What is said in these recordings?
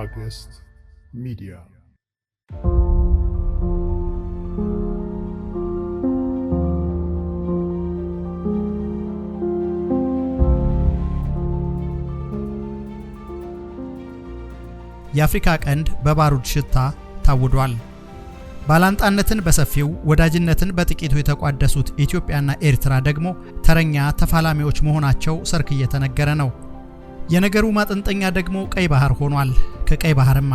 አገስት ሚዲያ የአፍሪካ ቀንድ በባሩድ ሽታ ታውዷል። ባላንጣነትን በሰፊው ወዳጅነትን በጥቂቱ የተቋደሱት ኢትዮጵያና ኤርትራ ደግሞ ተረኛ ተፋላሚዎች መሆናቸው ሰርክ እየተነገረ ነው። የነገሩ ማጠንጠኛ ደግሞ ቀይ ባህር ሆኗል። ከቀይ ባህርም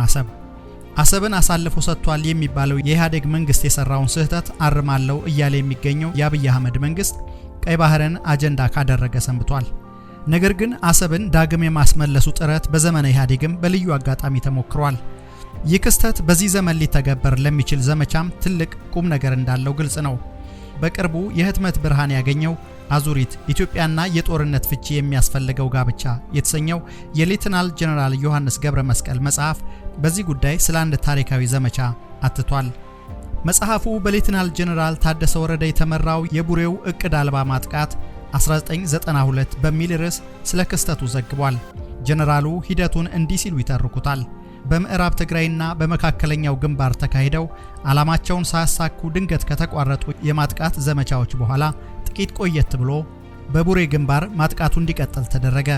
አሰብን አሳልፎ ሰጥቷል የሚባለው የኢህአዴግ መንግስት የሰራውን ስህተት አርማለው እያለ የሚገኘው የአብይ አህመድ መንግስት ቀይ ባህርን አጀንዳ ካደረገ ሰንብቷል። ነገር ግን አሰብን ዳግም የማስመለሱ ጥረት በዘመነ ኢህአዴግም በልዩ አጋጣሚ ተሞክሯል። ይህ ክስተት በዚህ ዘመን ሊተገበር ለሚችል ዘመቻም ትልቅ ቁም ነገር እንዳለው ግልጽ ነው። በቅርቡ የህትመት ብርሃን ያገኘው አዙሪት ኢትዮጵያና የጦርነት ፍቺ የሚያስፈልገው ጋብቻ የተሰኘው የሌተናል ጀነራል ዮሐንስ ገብረ መስቀል መጽሐፍ በዚህ ጉዳይ ስለ አንድ ታሪካዊ ዘመቻ አትቷል። መጽሐፉ በሌተናል ጀነራል ታደሰ ወረደ የተመራው የቡሬው እቅድ አልባ ማጥቃት 1992 በሚል ርዕስ ስለ ክስተቱ ዘግቧል። ጀነራሉ ሂደቱን እንዲህ ሲሉ ይተርኩታል። በምዕራብ ትግራይና በመካከለኛው ግንባር ተካሂደው ዓላማቸውን ሳያሳኩ ድንገት ከተቋረጡ የማጥቃት ዘመቻዎች በኋላ ጥቂት ቆየት ብሎ በቡሬ ግንባር ማጥቃቱ እንዲቀጥል ተደረገ።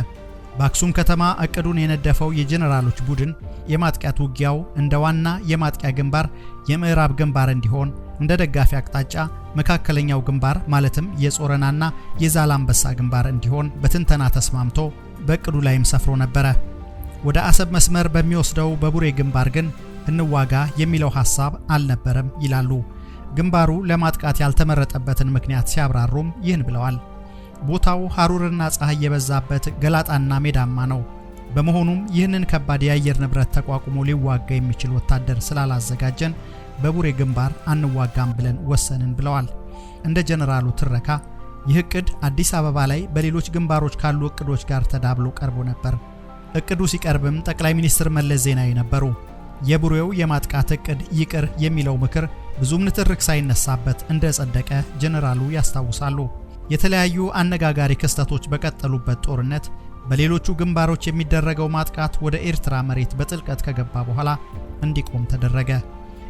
በአክሱም ከተማ እቅዱን የነደፈው የጀነራሎች ቡድን የማጥቃት ውጊያው እንደ ዋና የማጥቂያ ግንባር የምዕራብ ግንባር እንዲሆን፣ እንደ ደጋፊ አቅጣጫ መካከለኛው ግንባር ማለትም የጾረናና የዛላምበሳ ግንባር እንዲሆን በትንተና ተስማምቶ በእቅዱ ላይም ሰፍሮ ነበረ። ወደ አሰብ መስመር በሚወስደው በቡሬ ግንባር ግን እንዋጋ የሚለው ሐሳብ አልነበረም ይላሉ። ግንባሩ ለማጥቃት ያልተመረጠበትን ምክንያት ሲያብራሩም ይህን ብለዋል። ቦታው ሐሩርና ፀሐይ የበዛበት ገላጣና ሜዳማ ነው። በመሆኑም ይህንን ከባድ የአየር ንብረት ተቋቁሞ ሊዋጋ የሚችል ወታደር ስላላዘጋጀን በቡሬ ግንባር አንዋጋም ብለን ወሰንን ብለዋል። እንደ ጀነራሉ ትረካ ይህ እቅድ አዲስ አበባ ላይ በሌሎች ግንባሮች ካሉ እቅዶች ጋር ተዳብሎ ቀርቦ ነበር። እቅዱ ሲቀርብም ጠቅላይ ሚኒስትር መለስ ዜናዊ ነበሩ። የቡሬው የማጥቃት እቅድ ይቅር የሚለው ምክር ብዙም ንትርክ ሳይነሳበት እንደጸደቀ ጀነራሉ ያስታውሳሉ። የተለያዩ አነጋጋሪ ክስተቶች በቀጠሉበት ጦርነት በሌሎቹ ግንባሮች የሚደረገው ማጥቃት ወደ ኤርትራ መሬት በጥልቀት ከገባ በኋላ እንዲቆም ተደረገ።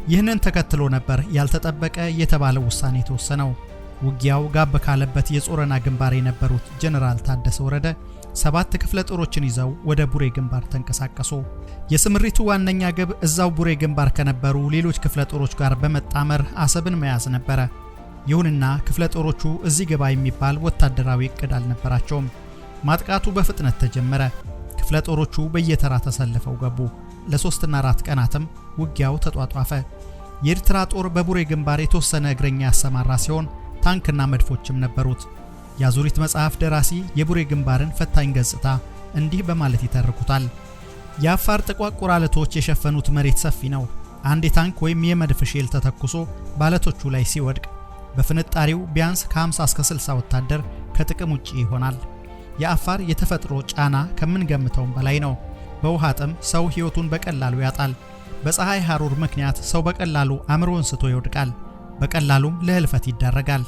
ይህንን ተከትሎ ነበር ያልተጠበቀ የተባለ ውሳኔ የተወሰነው። ውጊያው ጋብ ካለበት የጾረና ግንባር የነበሩት ጀነራል ታደሰ ወረደ 7 ክፍለ ጦሮችን ይዘው ወደ ቡሬ ግንባር ተንቀሳቀሱ። የስምሪቱ ዋነኛ ግብ እዛው ቡሬ ግንባር ከነበሩ ሌሎች ክፍለ ጦሮች ጋር በመጣመር አሰብን መያዝ ነበረ። ይሁንና ክፍለ ጦሮቹ እዚህ ገባ የሚባል ወታደራዊ እቅድ አልነበራቸውም። ማጥቃቱ በፍጥነት ተጀመረ። ክፍለ ጦሮቹ በየተራ ተሰልፈው ገቡ። ለ3 እና 4 ቀናትም ውጊያው ተጧጧፈ። የኤርትራ ጦር በቡሬ ግንባር የተወሰነ እግረኛ ያሰማራ ሲሆን ታንክና መድፎችም ነበሩት። የአዙሪት መጽሐፍ ደራሲ የቡሬ ግንባርን ፈታኝ ገጽታ እንዲህ በማለት ይተርኩታል። የአፋር ጥቋቁር አለቶች የሸፈኑት መሬት ሰፊ ነው። አንድ የታንክ ወይም የመድፍ ሼል ተተኩሶ ባለቶቹ ላይ ሲወድቅ በፍንጣሪው ቢያንስ ከ50 እስከ 60 ወታደር ከጥቅም ውጪ ይሆናል። የአፋር የተፈጥሮ ጫና ከምንገምተውም በላይ ነው። በውሃ ጥም ሰው ሕይወቱን በቀላሉ ያጣል። በፀሐይ ሐሩር ምክንያት ሰው በቀላሉ አእምሮውን ስቶ ይወድቃል። በቀላሉም ለህልፈት ይዳረጋል።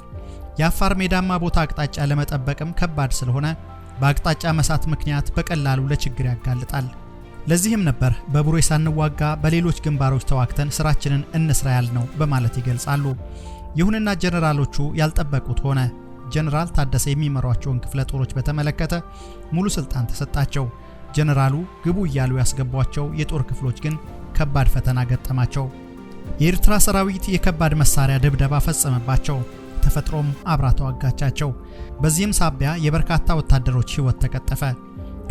የአፋር ሜዳማ ቦታ አቅጣጫ ለመጠበቅም ከባድ ስለሆነ በአቅጣጫ መሳት ምክንያት በቀላሉ ለችግር ያጋልጣል። ለዚህም ነበር በቡሬ ሳንዋጋ በሌሎች ግንባሮች ተዋክተን ስራችንን እንስራ ያልነው በማለት ይገልጻሉ። ይሁንና ጀነራሎቹ ያልጠበቁት ሆነ። ጀነራል ታደሰ የሚመሯቸውን ክፍለ ጦሮች በተመለከተ ሙሉ ስልጣን ተሰጣቸው። ጀነራሉ ግቡ እያሉ ያስገቧቸው የጦር ክፍሎች ግን ከባድ ፈተና ገጠማቸው። የኤርትራ ሰራዊት የከባድ መሳሪያ ድብደባ ፈጸመባቸው። ተፈጥሮም አብራ ተዋጋቻቸው። በዚህም ሳቢያ የበርካታ ወታደሮች ህይወት ተቀጠፈ።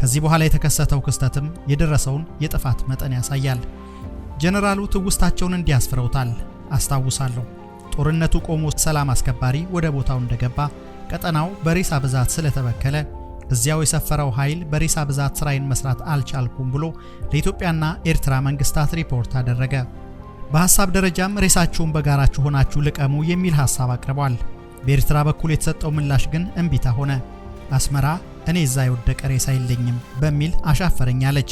ከዚህ በኋላ የተከሰተው ክስተትም የደረሰውን የጥፋት መጠን ያሳያል። ጀነራሉ ትውስታቸውን እንዲያስፍረውታል። አስታውሳለሁ፣ ጦርነቱ ቆሞ ሰላም አስከባሪ ወደ ቦታው እንደገባ ቀጠናው በሬሳ ብዛት ስለተበከለ እዚያው የሰፈረው ኃይል በሬሳ ብዛት ስራዬን መስራት አልቻልኩም ብሎ ለኢትዮጵያና ኤርትራ መንግስታት ሪፖርት አደረገ። በሐሳብ ደረጃም ሬሳችሁን በጋራችሁ ሆናችሁ ልቀሙ የሚል ሐሳብ አቅርቧል። በኤርትራ በኩል የተሰጠው ምላሽ ግን እንቢታ ሆነ። አስመራ እኔ እዛ የወደቀ ሬሳ የለኝም በሚል አሻፈረኛለች።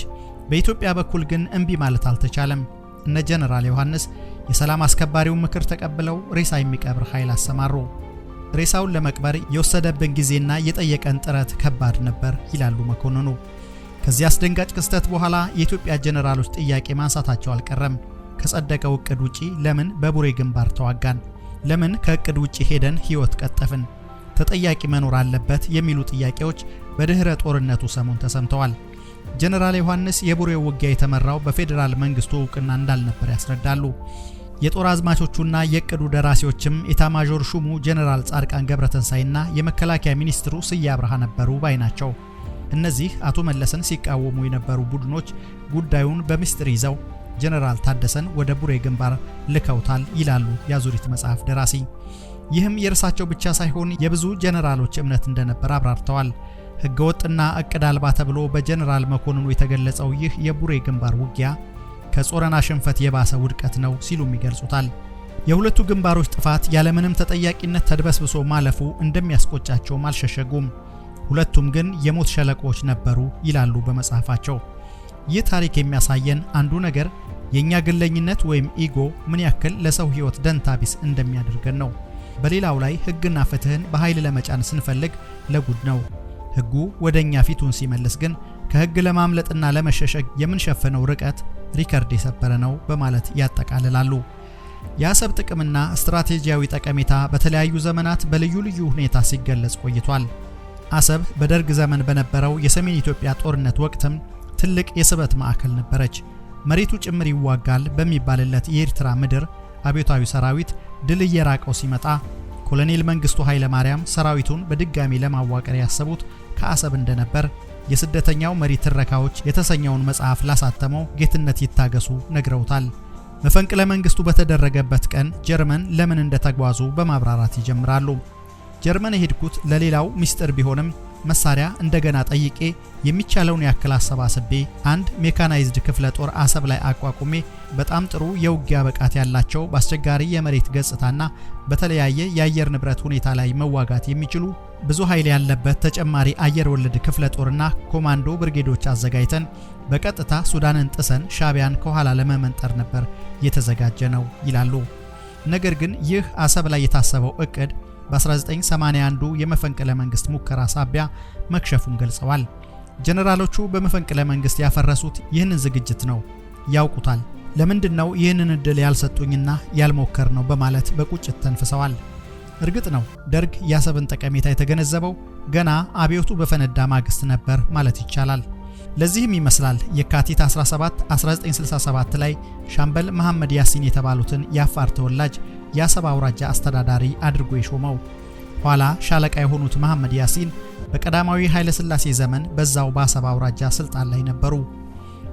በኢትዮጵያ በኩል ግን እንቢ ማለት አልተቻለም። እነ ጀነራል ዮሐንስ የሰላም አስከባሪው ምክር ተቀብለው ሬሳ የሚቀብር ኃይል አሰማሩ። ሬሳውን ለመቅበር የወሰደብን ጊዜና የጠየቀን ጥረት ከባድ ነበር ይላሉ መኮንኑ። ከዚህ አስደንጋጭ ክስተት በኋላ የኢትዮጵያ ጀነራሎች ጥያቄ ማንሳታቸው አልቀረም። ከጸደቀው እቅድ ውጪ ለምን በቡሬ ግንባር ተዋጋን? ለምን ከእቅድ ውጪ ሄደን ህይወት ቀጠፍን? ተጠያቂ መኖር አለበት የሚሉ ጥያቄዎች በድህረ ጦርነቱ ሰሞን ተሰምተዋል። ጀነራል ዮሐንስ የቡሬው ውጊያ የተመራው በፌዴራል መንግስቱ እውቅና እንዳልነበር ያስረዳሉ። የጦር አዝማቾቹና የእቅዱ ደራሲዎችም ኤታማዦር ሹሙ ጀነራል ጻድቃን ገብረተንሳይና የመከላከያ ሚኒስትሩ ስዬ አብርሃ ነበሩ ባይ ናቸው። እነዚህ አቶ መለስን ሲቃወሙ የነበሩ ቡድኖች ጉዳዩን በምስጢር ይዘው ጀነራል ታደሰን ወደ ቡሬ ግንባር ልከውታል ይላሉ የአዙሪት መጽሐፍ ደራሲ። ይህም የእርሳቸው ብቻ ሳይሆን የብዙ ጀነራሎች እምነት እንደነበር አብራርተዋል። ህገወጥና እቅድ አልባ ተብሎ በጀነራል መኮንኑ የተገለጸው ይህ የቡሬ ግንባር ውጊያ ከጾረና ሽንፈት የባሰ ውድቀት ነው ሲሉም ይገልጹታል። የሁለቱ ግንባሮች ጥፋት ያለምንም ተጠያቂነት ተድበስብሶ ማለፉ እንደሚያስቆጫቸውም አልሸሸጉም። ሁለቱም ግን የሞት ሸለቆዎች ነበሩ ይላሉ በመጽሐፋቸው። ይህ ታሪክ የሚያሳየን አንዱ ነገር የኛ ግለኝነት ወይም ኢጎ ምን ያክል ለሰው ህይወት ደንታቢስ እንደሚያደርገን ነው። በሌላው ላይ ህግና ፍትህን በኃይል ለመጫን ስንፈልግ ለጉድ ነው። ህጉ ወደኛ ፊቱን ሲመልስ ግን ከህግ ለማምለጥና ለመሸሸግ የምንሸፈነው ርቀት ሪከርድ የሰበረ ነው በማለት ያጠቃልላሉ። የአሰብ ጥቅምና ስትራቴጂያዊ ጠቀሜታ በተለያዩ ዘመናት በልዩ ልዩ ሁኔታ ሲገለጽ ቆይቷል። አሰብ በደርግ ዘመን በነበረው የሰሜን ኢትዮጵያ ጦርነት ወቅትም ትልቅ የስበት ማዕከል ነበረች። መሬቱ ጭምር ይዋጋል በሚባልለት የኤርትራ ምድር አብዮታዊ ሰራዊት ድል እየራቀው ሲመጣ ኮሎኔል መንግስቱ ኃይለ ማርያም ሰራዊቱን በድጋሚ ለማዋቀር ያሰቡት ከአሰብ እንደነበር የስደተኛው መሪ ትረካዎች የተሰኘውን መጽሐፍ ላሳተመው ጌትነት ይታገሱ ነግረውታል። መፈንቅለ መንግስቱ በተደረገበት ቀን ጀርመን ለምን እንደተጓዙ በማብራራት ይጀምራሉ። ጀርመን የሄድኩት ለሌላው ሚስጥር ቢሆንም መሳሪያ እንደገና ጠይቄ የሚቻለውን ያክል አሰባስቤ አንድ ሜካናይዝድ ክፍለ ጦር አሰብ ላይ አቋቁሜ በጣም ጥሩ የውጊያ ብቃት ያላቸው በአስቸጋሪ የመሬት ገጽታና በተለያየ የአየር ንብረት ሁኔታ ላይ መዋጋት የሚችሉ ብዙ ኃይል ያለበት ተጨማሪ አየር ወለድ ክፍለ ጦርና ኮማንዶ ብርጌዶች አዘጋጅተን በቀጥታ ሱዳንን ጥሰን ሻቢያን ከኋላ ለመመንጠር ነበር የተዘጋጀ ነው ይላሉ። ነገር ግን ይህ አሰብ ላይ የታሰበው እቅድ በ1981 የመፈንቅለ መንግስት ሙከራ ሳቢያ መክሸፉን ገልጸዋል። ጀነራሎቹ በመፈንቅለ መንግስት ያፈረሱት ይህንን ዝግጅት ነው፣ ያውቁታል። ለምንድነው ይህንን እድል ያልሰጡኝና ያልሞከር ነው በማለት በቁጭት ተንፍሰዋል። እርግጥ ነው ደርግ የአሰብን ጠቀሜታ የተገነዘበው ገና አብዮቱ በፈነዳ ማግስት ነበር ማለት ይቻላል። ለዚህም ይመስላል የካቲት 17 1967 ላይ ሻምበል መሐመድ ያሲን የተባሉትን የአፋር ተወላጅ የአሰብ አውራጃ አስተዳዳሪ አድርጎ የሾመው። ኋላ ሻለቃ የሆኑት መሐመድ ያሲን በቀዳማዊ ኃይለ ሥላሴ ዘመን በዛው በአሰብ አውራጃ ስልጣን ላይ ነበሩ።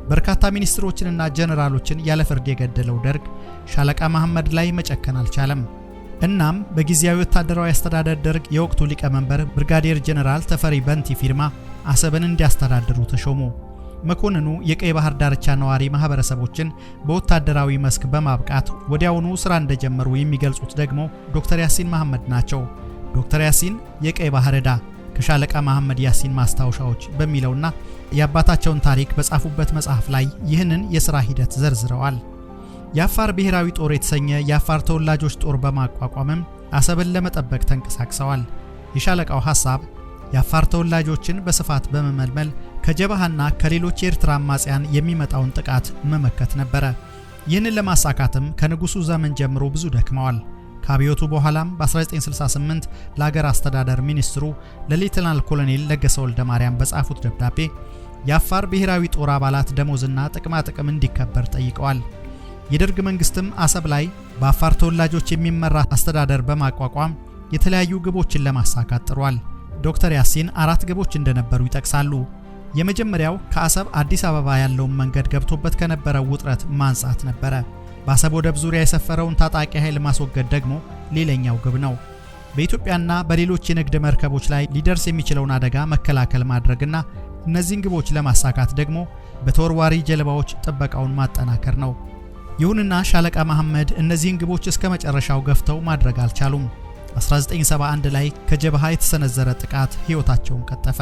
በርካታ ሚኒስትሮችንና ጀነራሎችን ያለ ፍርድ የገደለው ደርግ ሻለቃ መሐመድ ላይ መጨከን አልቻለም። እናም በጊዜያዊ ወታደራዊ አስተዳደር ደርግ የወቅቱ ሊቀመንበር ብርጋዴር ጀነራል ተፈሪ በንቲ ፊርማ አሰብን እንዲያስተዳድሩ ተሾሙ። መኮንኑ የቀይ ባህር ዳርቻ ነዋሪ ማህበረሰቦችን በወታደራዊ መስክ በማብቃት ወዲያውኑ ስራ እንደጀመሩ የሚገልጹት ደግሞ ዶክተር ያሲን መሐመድ ናቸው። ዶክተር ያሲን የቀይ ባህር ዕዳ ከሻለቃ መሐመድ ያሲን ማስታወሻዎች በሚለውና የአባታቸውን ታሪክ በጻፉበት መጽሐፍ ላይ ይህንን የሥራ ሂደት ዘርዝረዋል። የአፋር ብሔራዊ ጦር የተሰኘ የአፋር ተወላጆች ጦር በማቋቋምም አሰብን ለመጠበቅ ተንቀሳቅሰዋል። የሻለቃው ሐሳብ የአፋር ተወላጆችን በስፋት በመመልመል ከጀበሃና ከሌሎች የኤርትራ አማጽያን የሚመጣውን ጥቃት መመከት ነበረ። ይህንን ለማሳካትም ከንጉሱ ዘመን ጀምሮ ብዙ ደክመዋል። ከአብዮቱ በኋላም በ1968 ለሀገር አስተዳደር ሚኒስትሩ ለሌተናል ኮሎኔል ለገሰ ወልደ ማርያም በጻፉት ደብዳቤ የአፋር ብሔራዊ ጦር አባላት ደሞዝና ጥቅማ ጥቅም እንዲከበር ጠይቀዋል። የደርግ መንግስትም አሰብ ላይ በአፋር ተወላጆች የሚመራ አስተዳደር በማቋቋም የተለያዩ ግቦችን ለማሳካት ጥሯል። ዶክተር ያሲን 4 ግቦች እንደነበሩ ይጠቅሳሉ። የመጀመሪያው ከአሰብ አዲስ አበባ ያለውን መንገድ ገብቶበት ከነበረው ውጥረት ማንጻት ነበረ። በአሰብ ወደብ ዙሪያ የሰፈረውን ታጣቂ ኃይል ማስወገድ ደግሞ ሌላኛው ግብ ነው። በኢትዮጵያና በሌሎች የንግድ መርከቦች ላይ ሊደርስ የሚችለውን አደጋ መከላከል ማድረግና እነዚህን ግቦች ለማሳካት ደግሞ በተወርዋሪ ጀልባዎች ጥበቃውን ማጠናከር ነው። ይሁንና ሻለቃ መሐመድ እነዚህን ግቦች እስከ መጨረሻው ገፍተው ማድረግ አልቻሉም። 1971 ላይ ከጀበሃ የተሰነዘረ ጥቃት ሕይወታቸውን ቀጠፈ።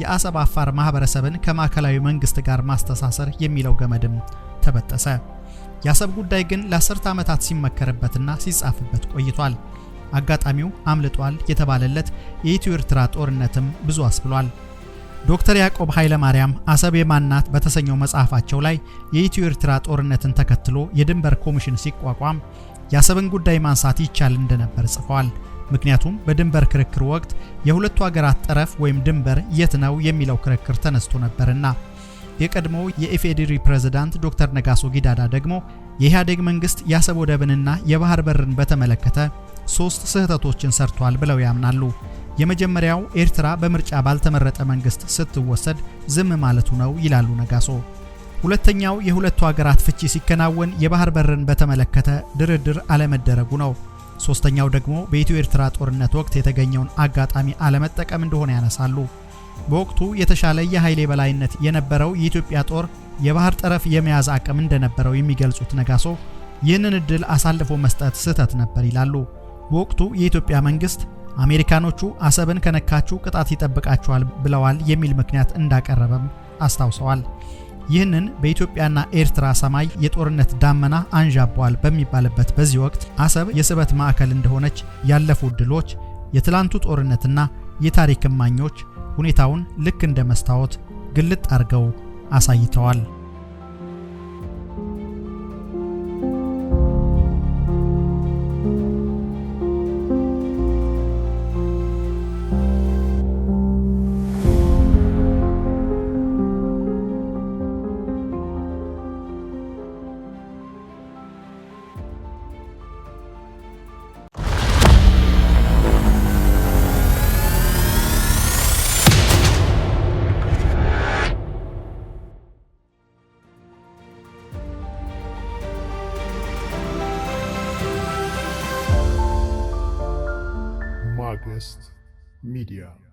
የአሰብ አፋር ማህበረሰብን ከማዕከላዊ መንግስት ጋር ማስተሳሰር የሚለው ገመድም ተበጠሰ። የአሰብ ጉዳይ ግን ለ10 ዓመታት ሲመከርበትና ሲጻፍበት ቆይቷል። አጋጣሚው አምልጧል የተባለለት የኢትዮ ኤርትራ ጦርነትም ብዙ አስብሏል። ዶክተር ያዕቆብ ኃይለማርያም አሰብ የማን ናት በተሰኘው መጽሐፋቸው ላይ የኢትዮ ኤርትራ ጦርነትን ተከትሎ የድንበር ኮሚሽን ሲቋቋም የአሰብን ጉዳይ ማንሳት ይቻል እንደነበር ጽፈዋል። ምክንያቱም በድንበር ክርክር ወቅት የሁለቱ ሀገራት ጠረፍ ወይም ድንበር የት ነው የሚለው ክርክር ተነስቶ ነበርና። የቀድሞው የኢፌዴሪ ፕሬዝዳንት ዶክተር ነጋሶ ጊዳዳ ደግሞ የኢህአዴግ መንግስት የአሰብ ወደብንና የባህር በርን በተመለከተ 3 ስህተቶችን ሰርቷል ብለው ያምናሉ። የመጀመሪያው ኤርትራ በምርጫ ባልተመረጠ መንግስት ስትወሰድ ዝም ማለቱ ነው ይላሉ ነጋሶ። ሁለተኛው የሁለቱ ሀገራት ፍቺ ሲከናወን የባህር በርን በተመለከተ ድርድር አለመደረጉ ነው። ሶስተኛው ደግሞ በኢትዮ ኤርትራ ጦርነት ወቅት የተገኘውን አጋጣሚ አለመጠቀም እንደሆነ ያነሳሉ። በወቅቱ የተሻለ የኃይል የበላይነት የነበረው የኢትዮጵያ ጦር የባህር ጠረፍ የመያዝ አቅም እንደነበረው የሚገልጹት ነጋሶ ይህንን እድል አሳልፎ መስጠት ስህተት ነበር ይላሉ። በወቅቱ የኢትዮጵያ መንግስት አሜሪካኖቹ አሰብን ከነካቹ ቅጣት ይጠብቃቸዋል ብለዋል የሚል ምክንያት እንዳቀረበም አስታውሰዋል። ይህንን በኢትዮጵያና ኤርትራ ሰማይ የጦርነት ዳመና አንዣቧል በሚባልበት በዚህ ወቅት አሰብ የስበት ማዕከል እንደሆነች ያለፉ ድሎች፣ የትላንቱ ጦርነትና የታሪክ እማኞች ሁኔታውን ልክ እንደ መስታወት ግልጥ አድርገው አሳይተዋል። August Media.